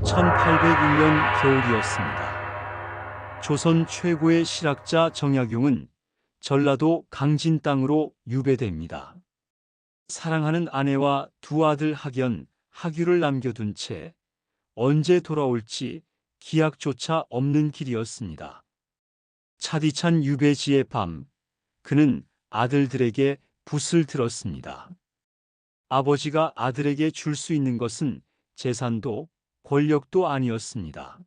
1801년 겨울이었습니다. 조선 최고의 실학자 정약용은 전라도 강진 땅으로 유배됩니다. 사랑하는 아내와 두 아들 학연, 학유를 남겨둔 채 언제 돌아올지 기약조차 없는 길이었습니다. 차디찬 유배지의 밤, 그는 아들들에게 붓을 들었습니다. 아버지가 아들에게 줄 수 있는 것은 재산도 권력도 아니었습니다.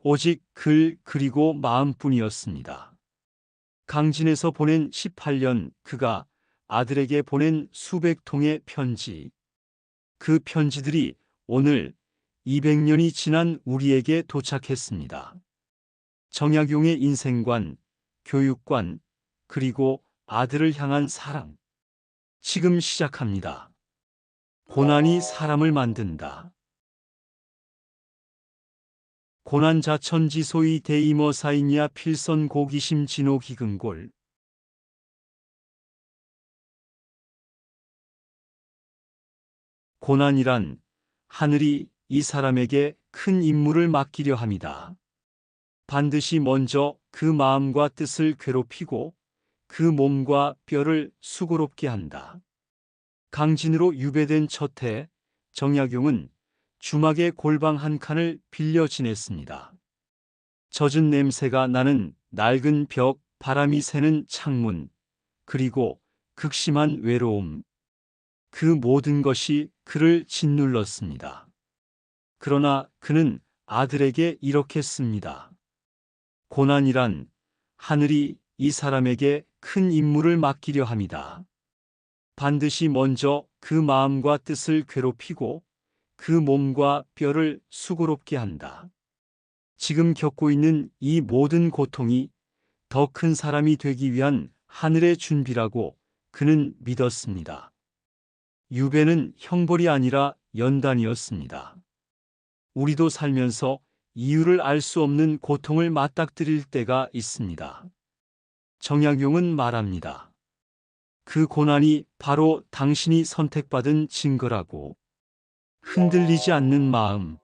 오직 글 그리고 마음뿐이었습니다. 강진에서 보낸 18년 그가 아들에게 보낸 수백 통의 편지. 그 편지들이 오늘 200년이 지난 우리에게 도착했습니다. 정약용의 인생관, 교육관, 그리고 아들을 향한 사랑. 지금 시작합니다. 고난이 사람을 만든다. 고난자천지소이 대이머사이냐 필선고기심 진호기근골. 고난이란 하늘이 이 사람에게 큰 임무를 맡기려 합니다. 반드시 먼저 그 마음과 뜻을 괴롭히고 그 몸과 뼈를 수고롭게 한다. 강진으로 유배된 첫 해, 정약용은 주막의 골방 한 칸을 빌려 지냈습니다. 젖은 냄새가 나는 낡은 벽, 바람이 새는 창문, 그리고 극심한 외로움. 그 모든 것이 그를 짓눌렀습니다. 그러나 그는 아들에게 이렇게 씁니다. 고난이란 하늘이 이 사람에게 큰 임무를 맡기려 합니다. 반드시 먼저 그 마음과 뜻을 괴롭히고 그 몸과 뼈를 수고롭게 한다. 지금 겪고 있는 이 모든 고통이 더 큰 사람이 되기 위한 하늘의 준비라고 그는 믿었습니다. 유배는 형벌이 아니라 연단이었습니다. 우리도 살면서 이유를 알 수 없는 고통을 맞닥뜨릴 때가 있습니다. 정약용은 말합니다. 그 고난이 바로 당신이 선택받은 증거라고. 흔들리지 않는 마음.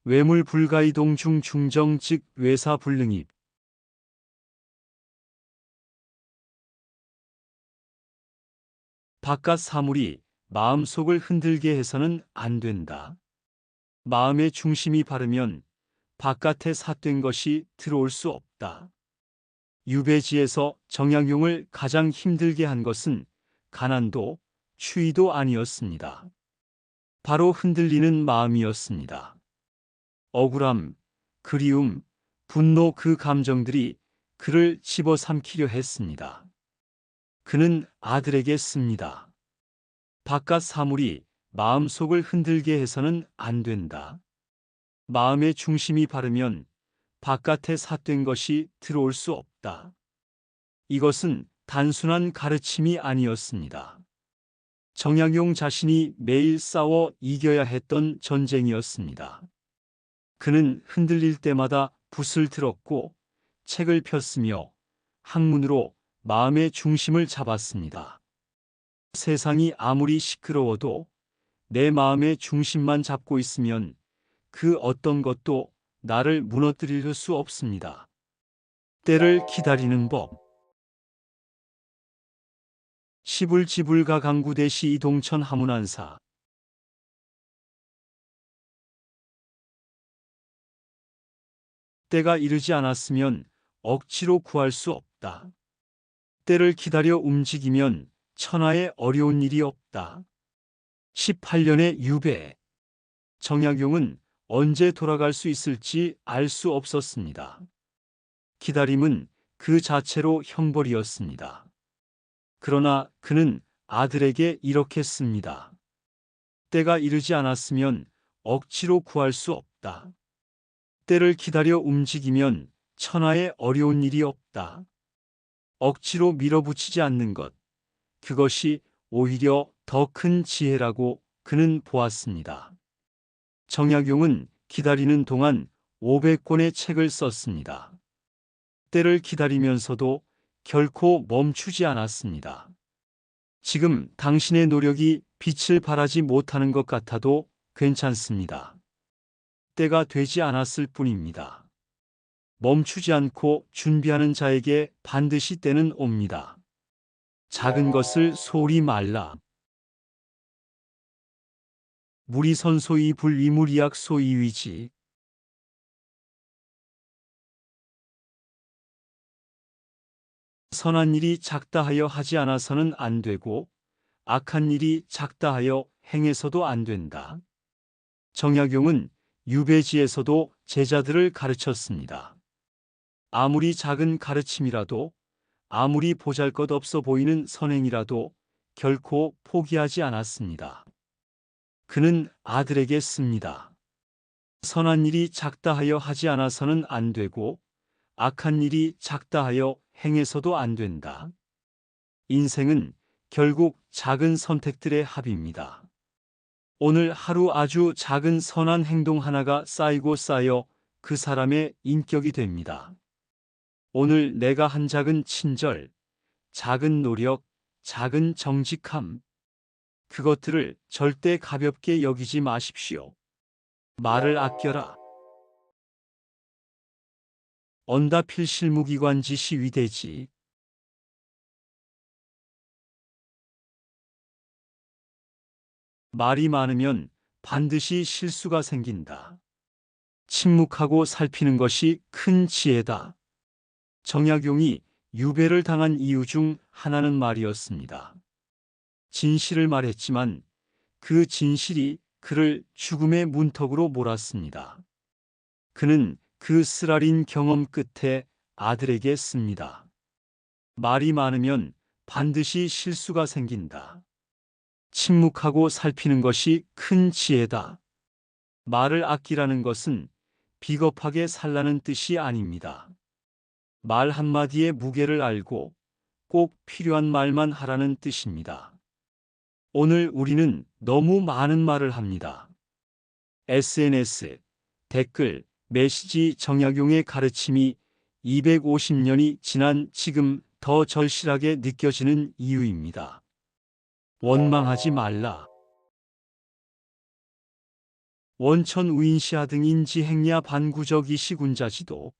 외물 불가이동 중 중정 즉 외사 불능입. 바깥 사물이 마음속을 흔들게 해서는 안 된다. 마음의 중심이 바르면 바깥에 삿된 것이 들어올 수 없다. 유배지에서 정약용을 가장 힘들게 한 것은 가난도 추위도 아니었습니다. 바로 흔들리는 마음이었습니다. 억울함, 그리움, 분노 그 감정들이 그를 집어삼키려 했습니다. 그는 아들에게 씁니다. 바깥 사물이 마음속을 흔들게 해서는 안 된다. 마음의 중심이 바르면 바깥에 삿된 것이 들어올 수 없다. 이것은 단순한 가르침이 아니었습니다. 정약용 자신이 매일 싸워 이겨야 했던 전쟁이었습니다. 그는 흔들릴 때마다 붓을 들었고 책을 폈으며 학문으로 마음의 중심을 잡았습니다. 세상이 아무리 시끄러워도 내 마음의 중심만 잡고 있으면 그 어떤 것도 나를 무너뜨릴 수 없습니다. 때를 기다리는 법. 시불지불가 강구대시 이동천 하문안사. 때가 이르지 않았으면 억지로 구할 수 없다. 때를 기다려 움직이면 천하에 어려운 일이 없다. 18년의 유배. 정약용은 언제 돌아갈 수 있을지 알 수 없었습니다. 기다림은 그 자체로 형벌이었습니다. 그러나 그는 아들에게 이렇게 씁니다. 때가 이르지 않았으면 억지로 구할 수 없다. 때를 기다려 움직이면 천하에 어려운 일이 없다. 억지로 밀어붙이지 않는 것, 그것이 오히려 더 큰 지혜라고 그는 보았습니다. 정약용은 기다리는 동안 500권의 책을 썼습니다. 때를 기다리면서도 결코 멈추지 않았습니다. 지금 당신의 노력이 빛을 발하지 못하는 것 같아도 괜찮습니다. 때가 되지 않았을 뿐입니다. 멈추지 않고 준비하는 자에게 반드시 때는 옵니다. 작은 것을 소리 말라. 물이 선소이 불이물이약 소이위지. 선한 일이 작다 하여 하지 않아서는 안 되고 악한 일이 작다 하여 행해서도 안 된다. 정약용은 유배지에서도 제자들을 가르쳤습니다. 아무리 작은 가르침이라도, 아무리 보잘것없어 보이는 선행이라도 결코 포기하지 않았습니다. 그는 아들에게 씁니다. 선한 일이 작다 하여 하지 않아서는 안 되고 악한 일이 작다 하여 행해서도 안 된다. 인생은 결국 작은 선택들의 합입니다. 오늘 하루 아주 작은 선한 행동 하나가 쌓이고 쌓여 그 사람의 인격이 됩니다. 오늘 내가 한 작은 친절, 작은 노력, 작은 정직함, 그것들을 절대 가볍게 여기지 마십시오. 말을 아껴라. 언다 필실무기관지 시위대지. 말이 많으면 반드시 실수가 생긴다. 침묵하고 살피는 것이 큰 지혜다. 정약용이 유배를 당한 이유 중 하나는 말이었습니다. 진실을 말했지만 그 진실이 그를 죽음의 문턱으로 몰았습니다. 그는 그 쓰라린 경험 끝에 아들에게 씁니다. 말이 많으면 반드시 실수가 생긴다. 침묵하고 살피는 것이 큰 지혜다. 말을 아끼라는 것은 비겁하게 살라는 뜻이 아닙니다. 말 한마디의 무게를 알고 꼭 필요한 말만 하라는 뜻입니다. 오늘 우리는 너무 많은 말을 합니다. SNS, 댓글, 메시지 정약용의 가르침이 250년이 지난 지금 더 절실하게 느껴지는 이유입니다. 원망하지 말라. 원천 우인시하 등인지 행야 반구적이 시군자지도.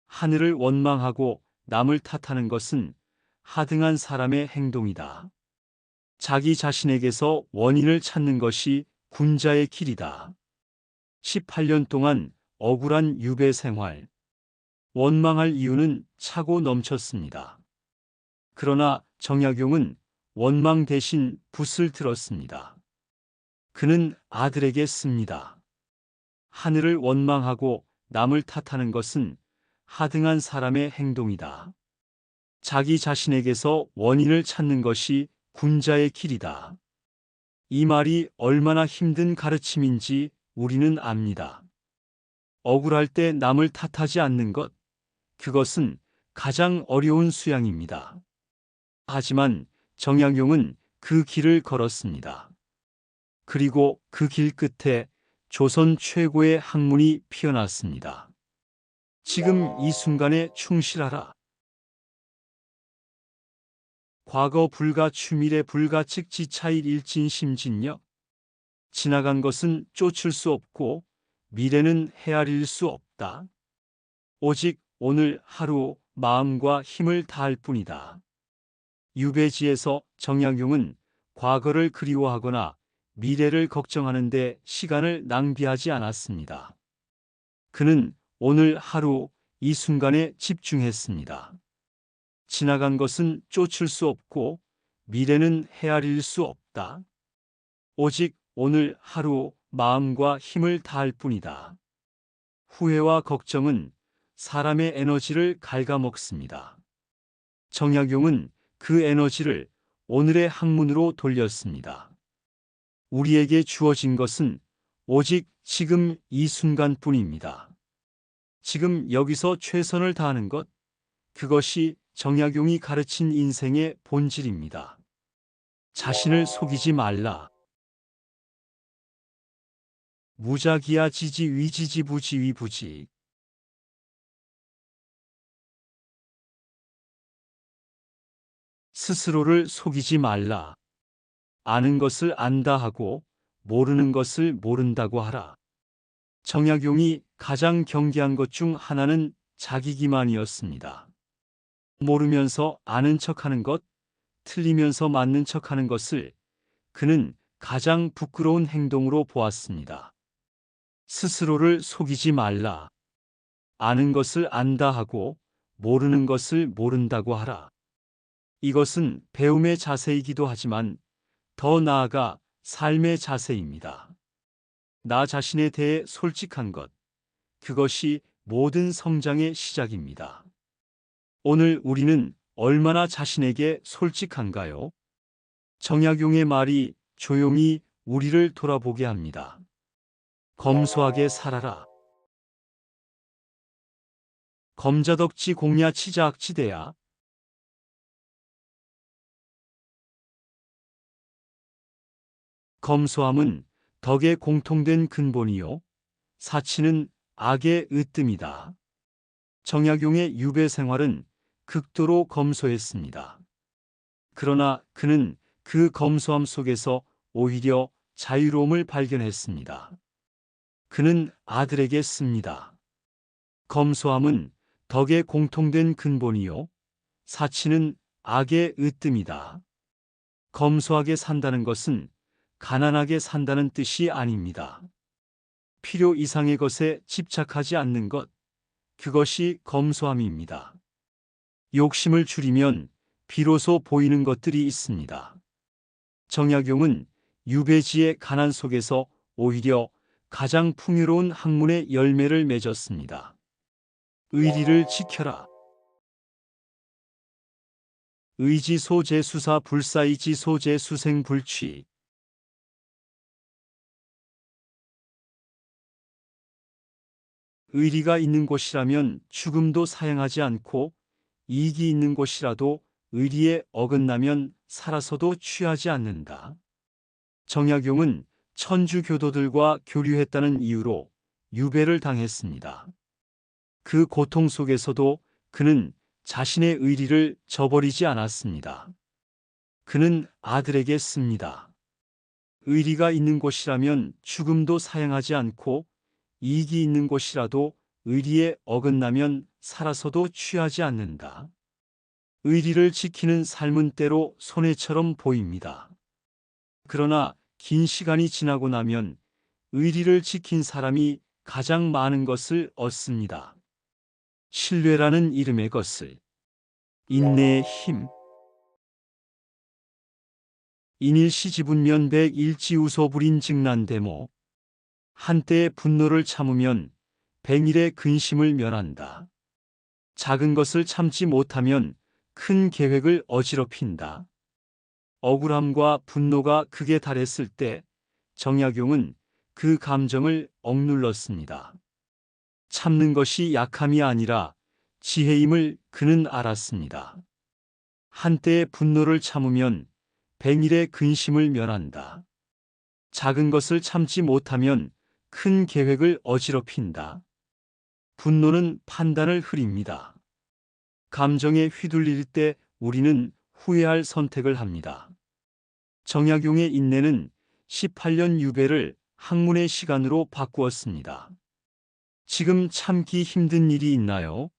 하늘을 원망하고 남을 탓하는 것은 하등한 사람의 행동이다. 자기 자신에게서 원인을 찾는 것이 군자의 길이다. 18년 동안 억울한 유배 생활. 원망할 이유는 차고 넘쳤습니다. 그러나 정약용은 원망 대신 붓을 들었습니다. 그는 아들에게 씁니다. 하늘을 원망하고 남을 탓하는 것은 하등한 사람의 행동이다. 자기 자신에게서 원인을 찾는 것이 군자의 길이다. 이 말이 얼마나 힘든 가르침인지 우리는 압니다. 억울할 때 남을 탓하지 않는 것, 그것은 가장 어려운 수양입니다. 하지만 정약용은 그 길을 걸었습니다. 그리고 그 길 끝에 조선 최고의 학문이 피어났습니다. 지금 이 순간에 충실하라. 과거 불가 추미래 불가 측지 차일 일진심진력. 지나간 것은 쫓을 수 없고 미래는 헤아릴 수 없다. 오직 오늘 하루 마음과 힘을 다할 뿐이다. 유배지에서 정약용은 과거를 그리워하거나 미래를 걱정하는데 시간을 낭비하지 않았습니다. 그는 오늘 하루 이 순간에 집중했습니다. 지나간 것은 쫓을 수 없고 미래는 헤아릴 수 없다. 오직 오늘 하루 마음과 힘을 다할 뿐이다. 후회와 걱정은 사람의 에너지를 갉아먹습니다. 정약용은 그 에너지를 오늘의 학문으로 돌렸습니다. 우리에게 주어진 것은 오직 지금 이 순간뿐입니다. 지금 여기서 최선을 다하는 것, 그것이 정약용이 가르친 인생의 본질입니다. 자신을 속이지 말라. 무작위야 지지 위지지 부지 위부지. 스스로를 속이지 말라. 아는 것을 안다 하고 모르는 것을 모른다고 하라. 정약용이 가장 경계한 것 중 하나는 자기 기만이었습니다. 모르면서 아는 척하는 것, 틀리면서 맞는 척하는 것을 그는 가장 부끄러운 행동으로 보았습니다. 스스로를 속이지 말라. 아는 것을 안다 하고 모르는 것을 모른다고 하라. 이것은 배움의 자세이기도 하지만 더 나아가 삶의 자세입니다. 나 자신에 대해 솔직한 것, 그것이 모든 성장의 시작입니다. 오늘 우리는 얼마나 자신에게 솔직한가요? 정약용의 말이 조용히 우리를 돌아보게 합니다. 검소하게 살아라. 검자덕지 공야 치자악치대야. 검소함은 덕의 공통된 근본이요. 사치는 악의 으뜸이다. 정약용의 유배 생활은 극도로 검소했습니다. 그러나 그는 그 검소함 속에서 오히려 자유로움을 발견했습니다. 그는 아들에게 씁니다. 검소함은 덕의 공통된 근본이요. 사치는 악의 으뜸이다. 검소하게 산다는 것은 가난하게 산다는 뜻이 아닙니다. 필요 이상의 것에 집착하지 않는 것, 그것이 검소함입니다. 욕심을 줄이면 비로소 보이는 것들이 있습니다. 정약용은 유배지의 가난 속에서 오히려 가장 풍요로운 학문의 열매를 맺었습니다. 의리를 지켜라. 의지소재수사 불사이지소재수생불취. 의리가 있는 곳이라면 죽음도 사양하지 않고 이익이 있는 곳이라도 의리에 어긋나면 살아서도 취하지 않는다. 정약용은 천주 교도들과 교류했다는 이유로 유배를 당했습니다. 그 고통 속에서도 그는 자신의 의리를 저버리지 않았습니다. 그는 아들에게 씁니다. 의리가 있는 곳이라면 죽음도 사양하지 않고 이익이 있는 곳이라도 의리에 어긋나면 살아서도 취하지 않는다. 의리를 지키는 삶은 때로 손해처럼 보입니다. 그러나 긴 시간이 지나고 나면 의리를 지킨 사람이 가장 많은 것을 얻습니다. 신뢰라는 이름의 것을. 인내의 힘. 인일시지분면백 일지우소불인 직난대모. 한때의 분노를 참으면 백일의 근심을 면한다. 작은 것을 참지 못하면 큰 계획을 어지럽힌다. 억울함과 분노가 극에 달했을 때 정약용은 그 감정을 억눌렀습니다. 참는 것이 약함이 아니라 지혜임을 그는 알았습니다. 한때의 분노를 참으면 백일의 근심을 면한다. 작은 것을 참지 못하면 큰 계획을 어지럽힌다. 분노는 판단을 흐립니다. 감정에 휘둘릴 때 우리는 후회할 선택을 합니다. 정약용의 인내는 18년 유배를 학문의 시간으로 바꾸었습니다. 지금 참기 힘든 일이 있나요?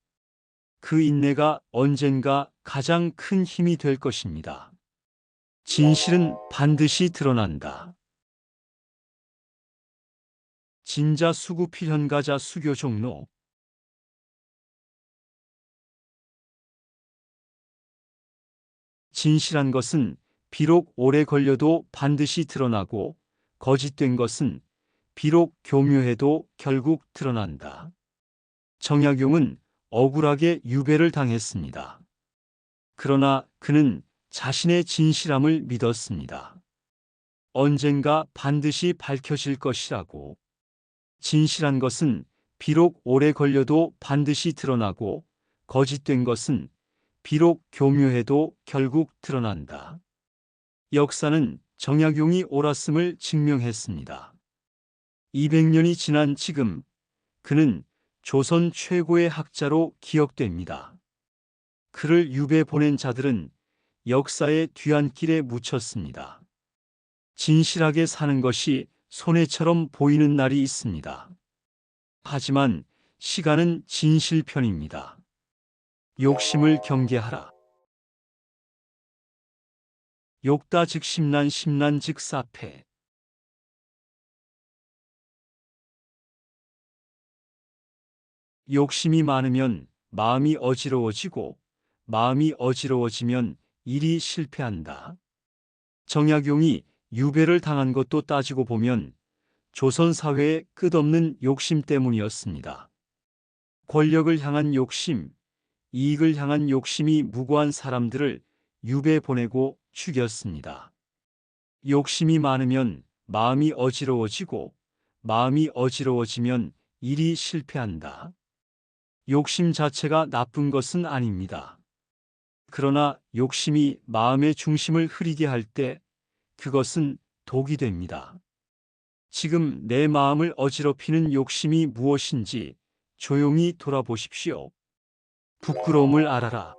그 인내가 언젠가 가장 큰 힘이 될 것입니다. 진실은 반드시 드러난다. 진자 수구 필현가자 수교 종로. 진실한 것은 비록 오래 걸려도 반드시 드러나고 거짓된 것은 비록 교묘해도 결국 드러난다. 정약용은 억울하게 유배를 당했습니다. 그러나 그는 자신의 진실함을 믿었습니다. 언젠가 반드시 밝혀질 것이라고. 진실한 것은 비록 오래 걸려도 반드시 드러나고 거짓된 것은 비록 교묘해도 결국 드러난다. 역사는 정약용이 옳았음을 증명했습니다. 200년이 지난 지금 그는 조선 최고의 학자로 기억됩니다. 그를 유배 보낸 자들은 역사의 뒤안길에 묻혔습니다. 진실하게 사는 것이 손해처럼 보이는 날이 있습니다. 하지만 시간은 진실 편입니다. 욕심을 경계하라. 욕다 즉 심란, 심란 즉 사패. 욕심이 많으면 마음이 어지러워지고 마음이 어지러워지면 일이 실패한다. 정약용이 유배를 당한 것도 따지고 보면 조선 사회의 끝없는 욕심 때문이었습니다. 권력을 향한 욕심, 이익을 향한 욕심이 무고한 사람들을 유배 보내고 죽였습니다. 욕심이 많으면 마음이 어지러워지고 마음이 어지러워지면 일이 실패한다. 욕심 자체가 나쁜 것은 아닙니다. 그러나 욕심이 마음의 중심을 흐리게 할 때 그것은 독이 됩니다. 지금 내 마음을 어지럽히는 욕심이 무엇인지 조용히 돌아보십시오. 부끄러움을 알아라.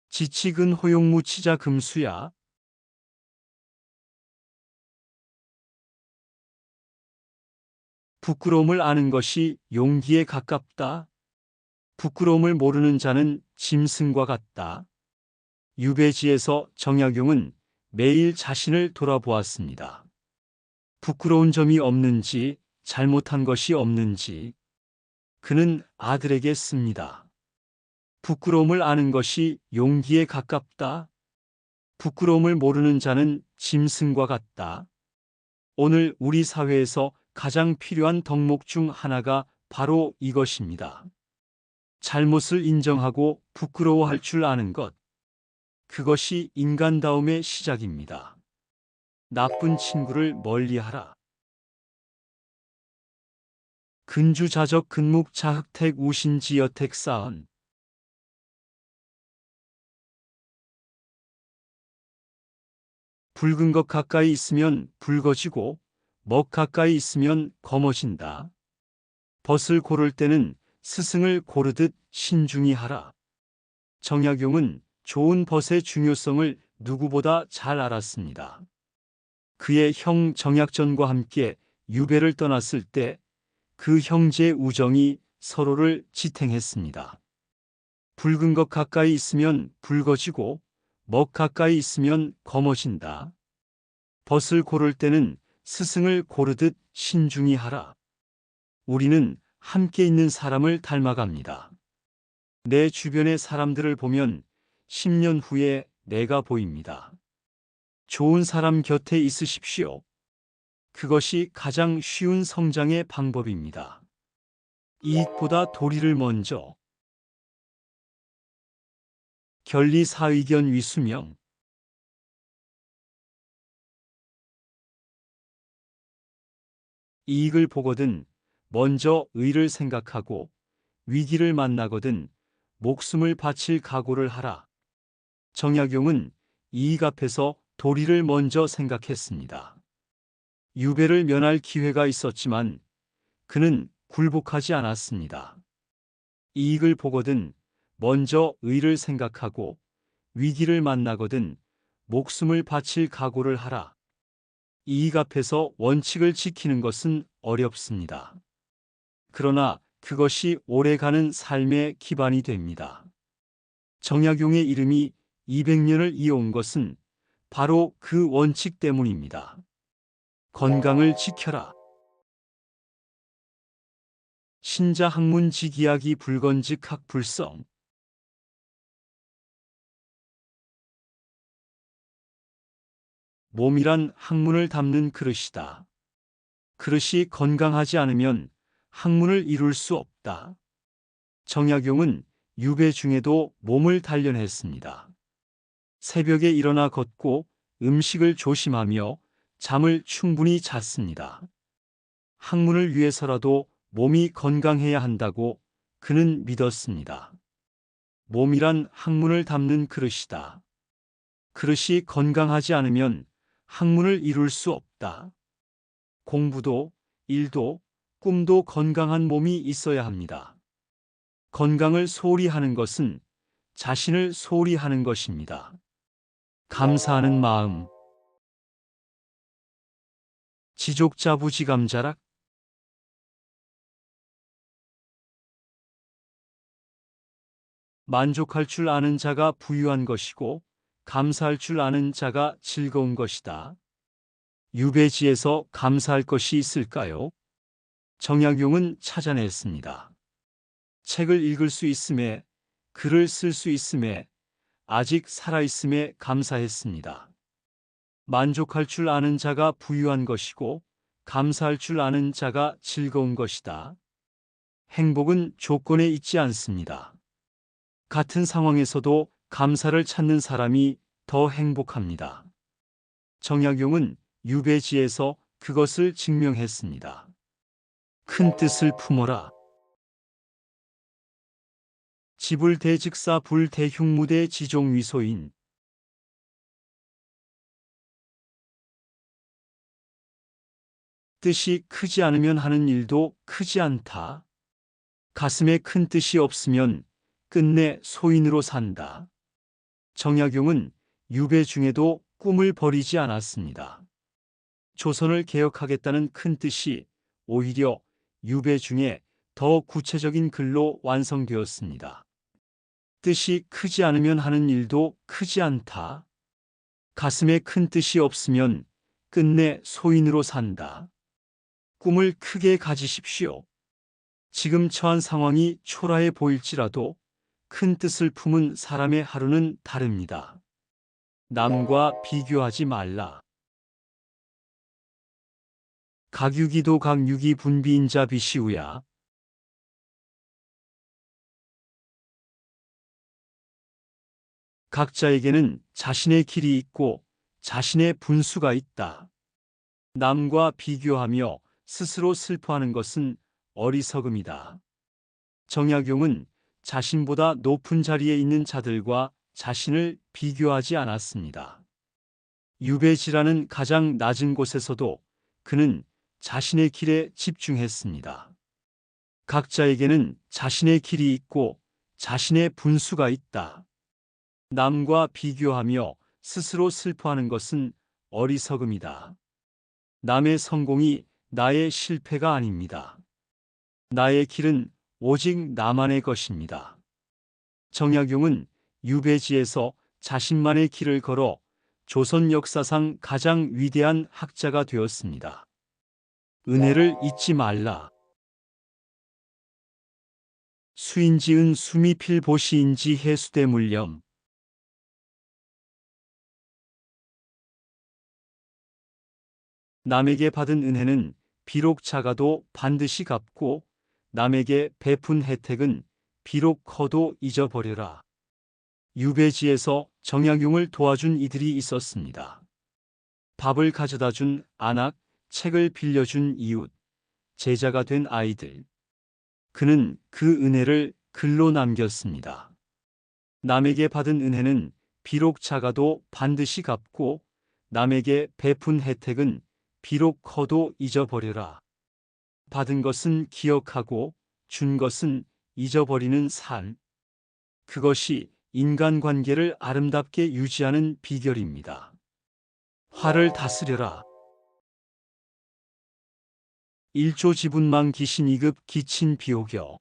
지치근 호용무치자 금수야. 부끄러움을 아는 것이 용기에 가깝다. 부끄러움을 모르는 자는 짐승과 같다. 유배지에서 정약용은 매일 자신을 돌아보았습니다. 부끄러운 점이 없는지, 잘못한 것이 없는지 그는 아들에게 씁니다. 부끄러움을 아는 것이 용기에 가깝다. 부끄러움을 모르는 자는 짐승과 같다. 오늘 우리 사회에서 가장 필요한 덕목 중 하나가 바로 이것입니다. 잘못을 인정하고 부끄러워할 줄 아는 것. 그것이 인간다움의 시작입니다. 나쁜 친구를 멀리하라. 근주자적 근묵자흑택 우신지여택 사언. 붉은 것 가까이 있으면 붉어지고 먹 가까이 있으면 검어진다. 벗을 고를 때는 스승을 고르듯 신중히 하라. 정약용은 좋은 벗의 중요성을 누구보다 잘 알았습니다. 그의 형 정약전과 함께 유배를 떠났을 때 그 형제의 우정이 서로를 지탱했습니다. 붉은 것 가까이 있으면 붉어지고 먹 가까이 있으면 검어진다. 벗을 고를 때는 스승을 고르듯 신중히 하라. 우리는 함께 있는 사람을 닮아갑니다. 내 주변의 사람들을 보면 10년 후에 내가 보입니다. 좋은 사람 곁에 있으십시오. 그것이 가장 쉬운 성장의 방법입니다. 이익보다 도리를 먼저. 결리사의견 위수명. 이익을 보거든 먼저 의를 생각하고 위기를 만나거든 목숨을 바칠 각오를 하라. 정약용은 이익 앞에서 도리를 먼저 생각했습니다. 유배를 면할 기회가 있었지만 그는 굴복하지 않았습니다. 이익을 보거든 먼저 의를 생각하고 위기를 만나거든 목숨을 바칠 각오를 하라. 이익 앞에서 원칙을 지키는 것은 어렵습니다. 그러나 그것이 오래가는 삶의 기반이 됩니다. 정약용의 이름이 200년을 이어온 것은 바로 그 원칙 때문입니다. 건강을 지켜라. 신자학문지기약이 불건직 학불성. 몸이란 학문을 담는 그릇이다. 그릇이 건강하지 않으면 학문을 이룰 수 없다. 정약용은 유배 중에도 몸을 단련했습니다. 새벽에 일어나 걷고 음식을 조심하며 잠을 충분히 잤습니다. 학문을 위해서라도 몸이 건강해야 한다고 그는 믿었습니다. 몸이란 학문을 담는 그릇이다. 그릇이 건강하지 않으면 학문을 이룰 수 없다. 공부도, 일도, 꿈도 건강한 몸이 있어야 합니다. 건강을 소홀히 하는 것은 자신을 소홀히 하는 것입니다. 감사하는 마음. 지족자부지감자락. 만족할 줄 아는 자가 부유한 것이고 감사할 줄 아는 자가 즐거운 것이다. 유배지에서 감사할 것이 있을까요? 정약용은 찾아냈습니다. 책을 읽을 수 있음에, 글을 쓸 수 있음에, 아직 살아있음에 감사했습니다. 만족할 줄 아는 자가 부유한 것이고 감사할 줄 아는 자가 즐거운 것이다. 행복은 조건에 있지 않습니다. 같은 상황에서도 감사를 찾는 사람이 더 행복합니다. 정약용은 유배지에서 그것을 증명했습니다. 큰 뜻을 품어라. 지불대즉사 불대흉무대 지종위소인. 뜻이 크지 않으면 하는 일도 크지 않다. 가슴에 큰 뜻이 없으면 끝내 소인으로 산다. 정약용은 유배 중에도 꿈을 버리지 않았습니다. 조선을 개혁하겠다는 큰 뜻이 오히려 유배 중에 더 구체적인 글로 완성되었습니다. 뜻이 크지 않으면 하는 일도 크지 않다. 가슴에 큰 뜻이 없으면 끝내 소인으로 산다. 꿈을 크게 가지십시오. 지금 처한 상황이 초라해 보일지라도 큰 뜻을 품은 사람의 하루는 다릅니다. 남과 비교하지 말라. 각유기도 각유기 분비인자 비시우야. 각자에게는 자신의 길이 있고 자신의 분수가 있다. 남과 비교하며 스스로 슬퍼하는 것은 어리석음이다. 정약용은 자신보다 높은 자리에 있는 자들과 자신을 비교하지 않았습니다. 유배지라는 가장 낮은 곳에서도 그는 자신의 길에 집중했습니다. 각자에게는 자신의 길이 있고 자신의 분수가 있다. 남과 비교하며 스스로 슬퍼하는 것은 어리석음이다. 남의 성공이 나의 실패가 아닙니다. 나의 길은 오직 나만의 것입니다. 정약용은 유배지에서 자신만의 길을 걸어 조선 역사상 가장 위대한 학자가 되었습니다. 은혜를 잊지 말라. 수인지은 수미필 보시인지 해수대 물렴. 남에게 받은 은혜는 비록 작아도 반드시 갚고 남에게 베푼 혜택은 비록 커도 잊어버려라. 유배지에서 정약용을 도와준 이들이 있었습니다. 밥을 가져다 준 안악, 책을 빌려준 이웃, 제자가 된 아이들. 그는 그 은혜를 글로 남겼습니다. 남에게 받은 은혜는 비록 작아도 반드시 갚고 남에게 베푼 혜택은 비록 커도 잊어버려라. 받은 것은 기억하고 준 것은 잊어버리는 삶. 그것이 인간관계를 아름답게 유지하는 비결입니다. 화를 다스려라. 일조지분망 기신 2급 기친 비호겨.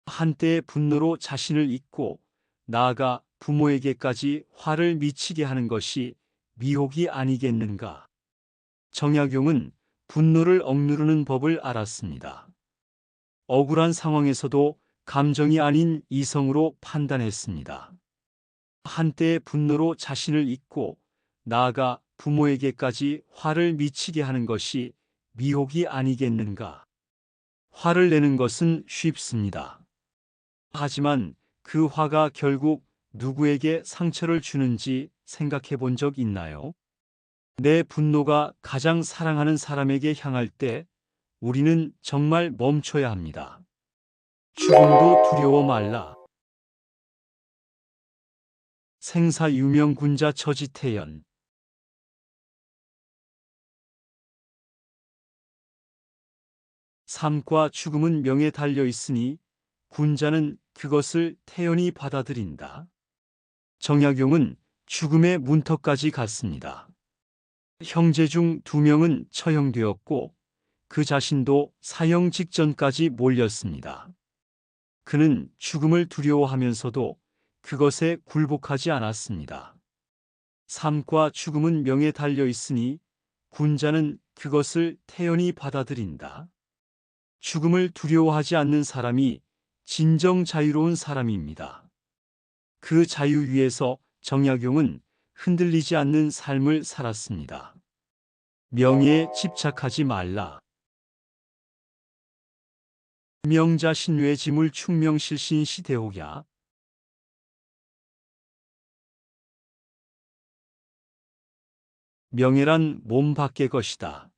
한때의 분노로 자신을 잊고 나아가 부모에게까지 화를 미치게 하는 것이 미혹이 아니겠는가. 정약용은 분노를 억누르는 법을 알았습니다. 억울한 상황에서도 감정이 아닌 이성으로 판단했습니다. 한때의 분노로 자신을 잊고 나아가 부모에게까지 화를 미치게 하는 것이 미혹이 아니겠는가. 화를 내는 것은 쉽습니다. 하지만 그 화가 결국 누구에게 상처를 주는지 생각해 본 적 있나요? 내 분노가 가장 사랑하는 사람에게 향할 때 우리는 정말 멈춰야 합니다. 죽음도 두려워 말라. 생사 유명군자 처지태연. 삶과 죽음은 명에 달려 있으니 군자는 그것을 태연히 받아들인다. 정약용은 죽음의 문턱까지 갔습니다. 형제 중 2명은 처형되었고 그 자신도 사형 직전까지 몰렸습니다. 그는 죽음을 두려워하면서도 그것에 굴복하지 않았습니다. 삶과 죽음은 명에 달려 있으니 군자는 그것을 태연히 받아들인다. 죽음을 두려워하지 않는 사람이 진정 자유로운 사람입니다. 그 자유 위에서 정약용은 흔들리지 않는 삶을 살았습니다. 명예에 집착하지 말라. 명자신외 지물 충명실신 시대호야. 명예란 몸 밖의 것이다.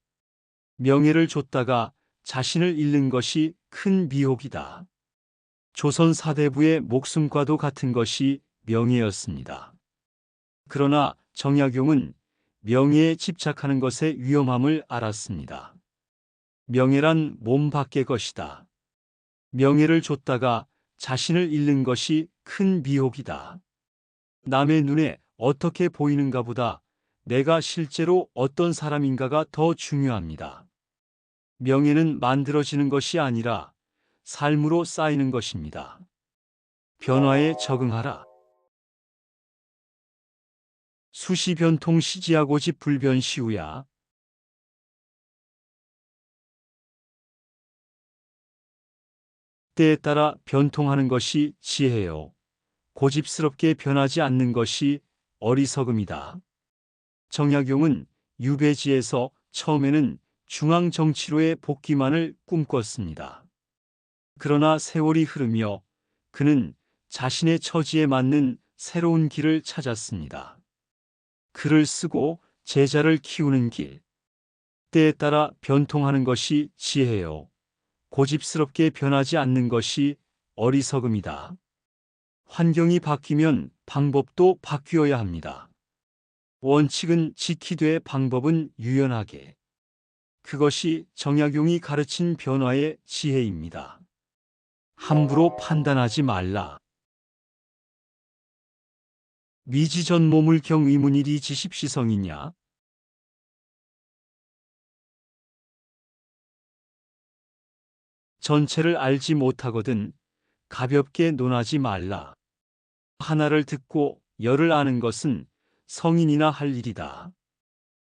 명예를 줬다가 자신을 잃는 것이 큰 미혹이다. 조선 사대부의 목숨과도 같은 것이 명예였습니다. 그러나 정약용은 명예에 집착하는 것의 위험함을 알았습니다. 명예란 몸 밖의 것이다. 명예를 줬다가 자신을 잃는 것이 큰 미혹이다. 남의 눈에 어떻게 보이는가 보다 내가 실제로 어떤 사람인가가 더 중요합니다. 명예는 만들어지는 것이 아니라 삶으로 쌓이는 것입니다. 변화에 적응하라. 수시 변통 시지하고지 불변시우야. 때에 따라 변통하는 것이 지혜요. 고집스럽게 변하지 않는 것이 어리석음이다. 정약용은 유배지에서 처음에는 중앙정치로의 복귀만을 꿈꿨습니다. 그러나 세월이 흐르며 그는 자신의 처지에 맞는 새로운 길을 찾았습니다. 글을 쓰고 제자를 키우는 길. 때에 따라 변통하는 것이 지혜요. 고집스럽게 변하지 않는 것이 어리석음이다. 환경이 바뀌면 방법도 바뀌어야 합니다. 원칙은 지키되 방법은 유연하게. 그것이 정약용이 가르친 변화의 지혜입니다. 함부로 판단하지 말라. 미지전모물 경의문일이 지십시성이냐? 전체를 알지 못하거든 가볍게 논하지 말라. 하나를 듣고 열을 아는 것은 성인이나 할 일이다.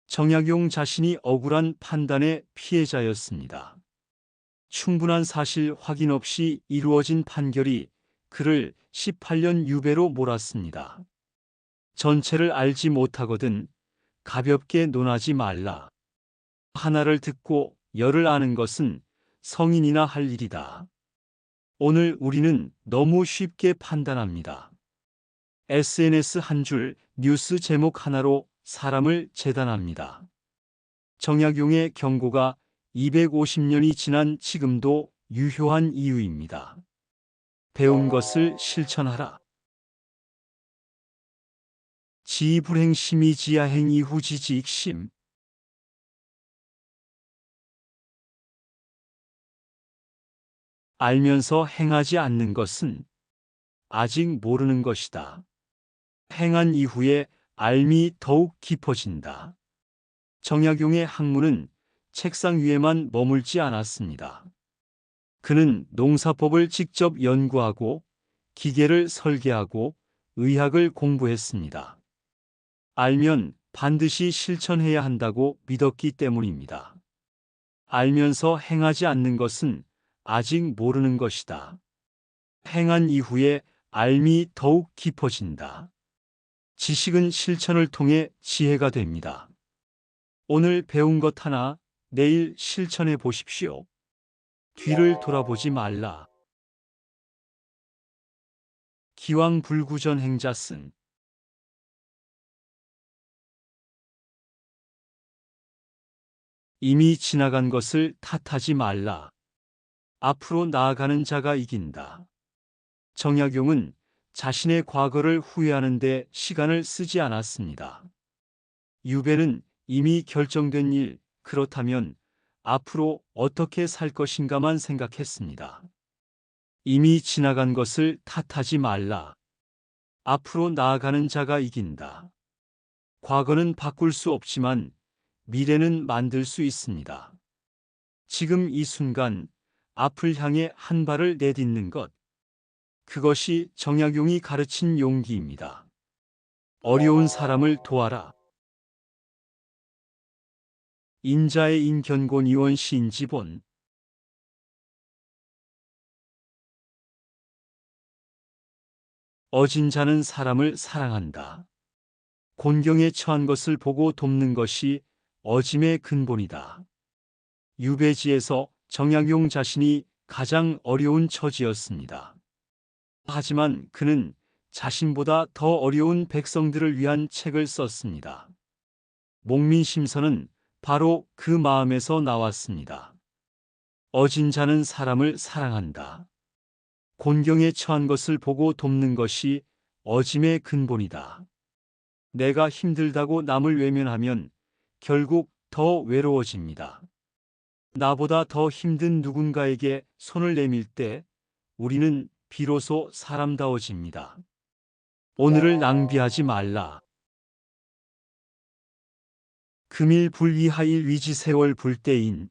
정약용 자신이 억울한 판단의 피해자였습니다. 충분한 사실 확인 없이 이루어진 판결이 그를 18년 유배로 몰았습니다. 전체를 알지 못하거든 가볍게 논하지 말라. 하나를 듣고 열을 아는 것은 성인이나 할 일이다. 오늘 우리는 너무 쉽게 판단합니다. SNS 한 줄 뉴스 제목 하나로 사람을 재단합니다. 정약용의 경고가 250년이 지난 지금도 유효한 이유입니다. 배운 것을 실천하라. 지불행심이 지하행 이후 지지익심. 알면서 행하지 않는 것은 아직 모르는 것이다. 행한 이후에 알미 더욱 깊어진다. 정약용의 학문은 책상 위에만 머물지 않았습니다. 그는 농사법을 직접 연구하고 기계를 설계하고 의학을 공부했습니다. 알면 반드시 실천해야 한다고 믿었기 때문입니다. 알면서 행하지 않는 것은 아직 모르는 것이다. 행한 이후에 알미 더욱 깊어진다. 지식은 실천을 통해 지혜가 됩니다. 오늘 배운 것 하나 내일 실천해 보십시오. 뒤를 돌아보지 말라. 기왕불구전 행자쓴. 이미 지나간 것을 탓하지 말라. 앞으로 나아가는 자가 이긴다. 정약용은 자신의 과거를 후회하는 데 시간을 쓰지 않았습니다. 유배는 이미 결정된 일, 그렇다면 앞으로 어떻게 살 것인가만 생각했습니다. 이미 지나간 것을 탓하지 말라. 앞으로 나아가는 자가 이긴다. 과거는 바꿀 수 없지만 미래는 만들 수 있습니다. 지금 이 순간 앞을 향해 한 발을 내딛는 것. 그것이 정약용이 가르친 용기입니다. 어려운 사람을 도와라. 인자의 인견곤 이원 시인지본. 어진 자는 사람을 사랑한다. 곤경에 처한 것을 보고 돕는 것이 어짐의 근본이다. 유배지에서 정약용 자신이 가장 어려운 처지였습니다. 하지만 그는 자신보다 더 어려운 백성들을 위한 책을 썼습니다. 목민심서는 바로 그 마음에서 나왔습니다. 어진 자는 사람을 사랑한다. 곤경에 처한 것을 보고 돕는 것이 어짐의 근본이다. 내가 힘들다고 남을 외면하면 결국 더 외로워집니다. 나보다 더 힘든 누군가에게 손을 내밀 때 우리는 비로소 사람다워집니다. 오늘을 낭비하지 말라. 금일 불이하일 위지 세월 불때인.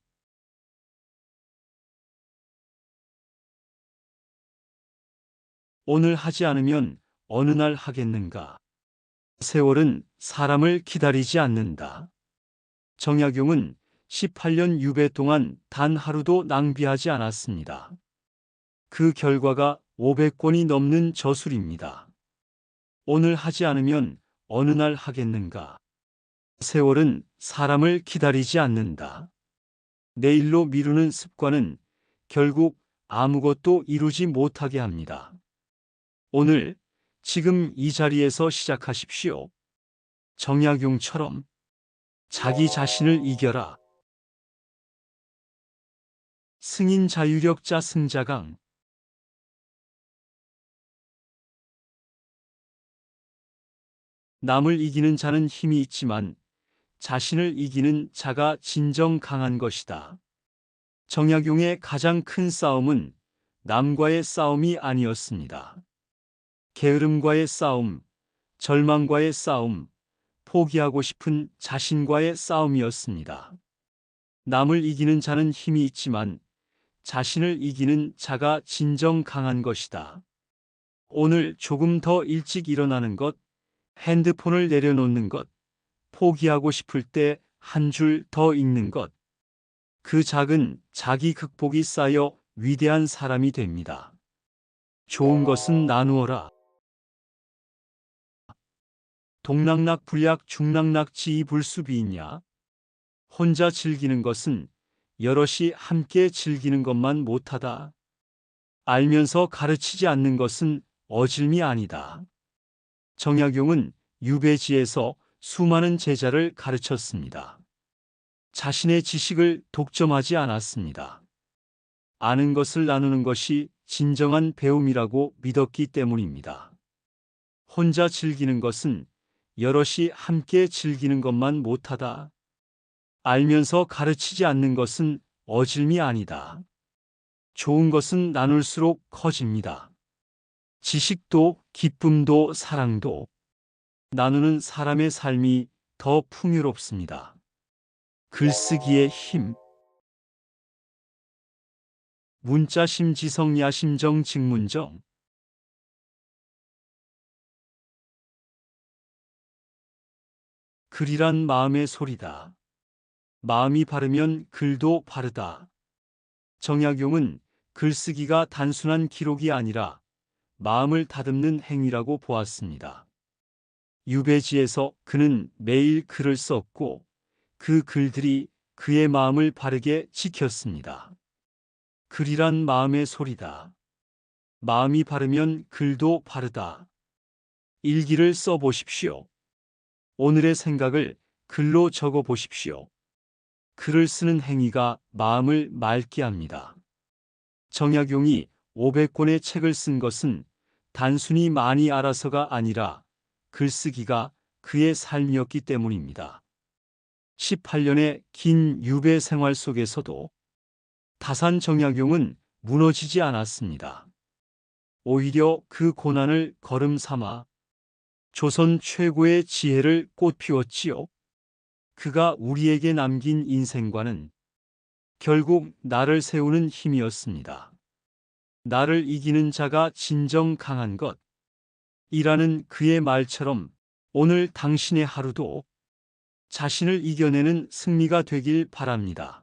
오늘 하지 않으면 어느 날 하겠는가. 세월은 사람을 기다리지 않는다. 정약용은 18년 유배 동안 단 하루도 낭비하지 않았습니다. 그 결과가 500권이 넘는 저술입니다. 오늘 하지 않으면 어느 날 하겠는가. 세월은 사람을 기다리지 않는다. 내일로 미루는 습관은 결국 아무것도 이루지 못하게 합니다. 오늘, 지금 이 자리에서 시작하십시오. 정약용처럼 자기 자신을 이겨라. 승인 자유력자 승자강. 남을 이기는 자는 힘이 있지만 자신을 이기는 자가 진정 강한 것이다. 정약용의 가장 큰 싸움은 남과의 싸움이 아니었습니다. 게으름과의 싸움, 절망과의 싸움, 포기하고 싶은 자신과의 싸움이었습니다. 남을 이기는 자는 힘이 있지만 자신을 이기는 자가 진정 강한 것이다. 오늘 조금 더 일찍 일어나는 것, 핸드폰을 내려놓는 것, 포기하고 싶을 때 한 줄 더 읽는 것. 그 작은 자기 극복이 쌓여 위대한 사람이 됩니다. 좋은 것은 나누어라. 동낙낙 불약 중낙낙 지이 불수비이냐. 혼자 즐기는 것은 여럿이 함께 즐기는 것만 못하다. 알면서 가르치지 않는 것은 어질미 아니다. 정약용은 유배지에서 수많은 제자를 가르쳤습니다. 자신의 지식을 독점하지 않았습니다. 아는 것을 나누는 것이 진정한 배움이라고 믿었기 때문입니다. 혼자 즐기는 것은 여럿이 함께 즐기는 것만 못하다. 알면서 가르치지 않는 것은 어질미 아니다. 좋은 것은 나눌수록 커집니다. 지식도 기쁨도 사랑도. 나누는 사람의 삶이 더 풍요롭습니다. 글쓰기의 힘. 문자심 지성 야심정 직문정. 글이란 마음의 소리다. 마음이 바르면 글도 바르다. 정약용은 글쓰기가 단순한 기록이 아니라 마음을 다듬는 행위라고 보았습니다. 유배지에서 그는 매일 글을 썼고 그 글들이 그의 마음을 바르게 지켰습니다. 글이란 마음의 소리다. 마음이 바르면 글도 바르다. 일기를 써보십시오. 오늘의 생각을 글로 적어 보십시오. 글을 쓰는 행위가 마음을 맑게 합니다. 정약용이 500권의 책을 쓴 것은 단순히 많이 알아서가 아니라 글쓰기가 그의 삶이었기 때문입니다. 18년의 긴 유배 생활 속에서도 다산 정약용은 무너지지 않았습니다. 오히려 그 고난을 걸음 삼아 조선 최고의 지혜를 꽃피웠지요. 그가 우리에게 남긴 인생관은 결국 나를 세우는 힘이었습니다. 나를 이기는 자가 진정 강한 것. 이라는 그의 말처럼 오늘 당신의 하루도 자신을 이겨내는 승리가 되길 바랍니다.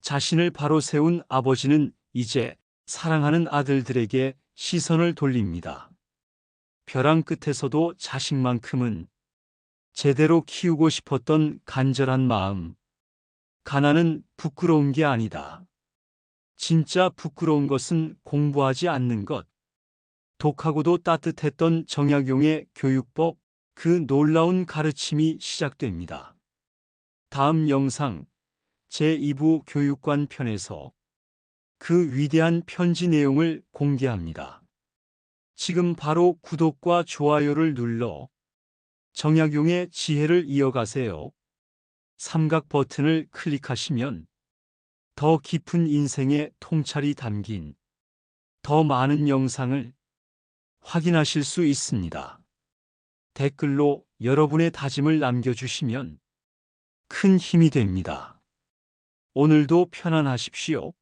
자신을 바로 세운 아버지는 이제 사랑하는 아들들에게 시선을 돌립니다. 벼랑 끝에서도 자식만큼은 제대로 키우고 싶었던 간절한 마음. 가난은 부끄러운 게 아니다. 진짜 부끄러운 것은 공부하지 않는 것. 독하고도 따뜻했던 정약용의 교육법, 그 놀라운 가르침이 시작됩니다. 다음 영상 제2부 교육관 편에서 그 위대한 편지 내용을 공개합니다. 지금 바로 구독과 좋아요를 눌러 정약용의 지혜를 이어가세요. 삼각 버튼을 클릭하시면 더 깊은 인생의 통찰이 담긴 더 많은 영상을 확인하실 수 있습니다. 댓글로 여러분의 다짐을 남겨주시면 큰 힘이 됩니다. 오늘도 편안하십시오.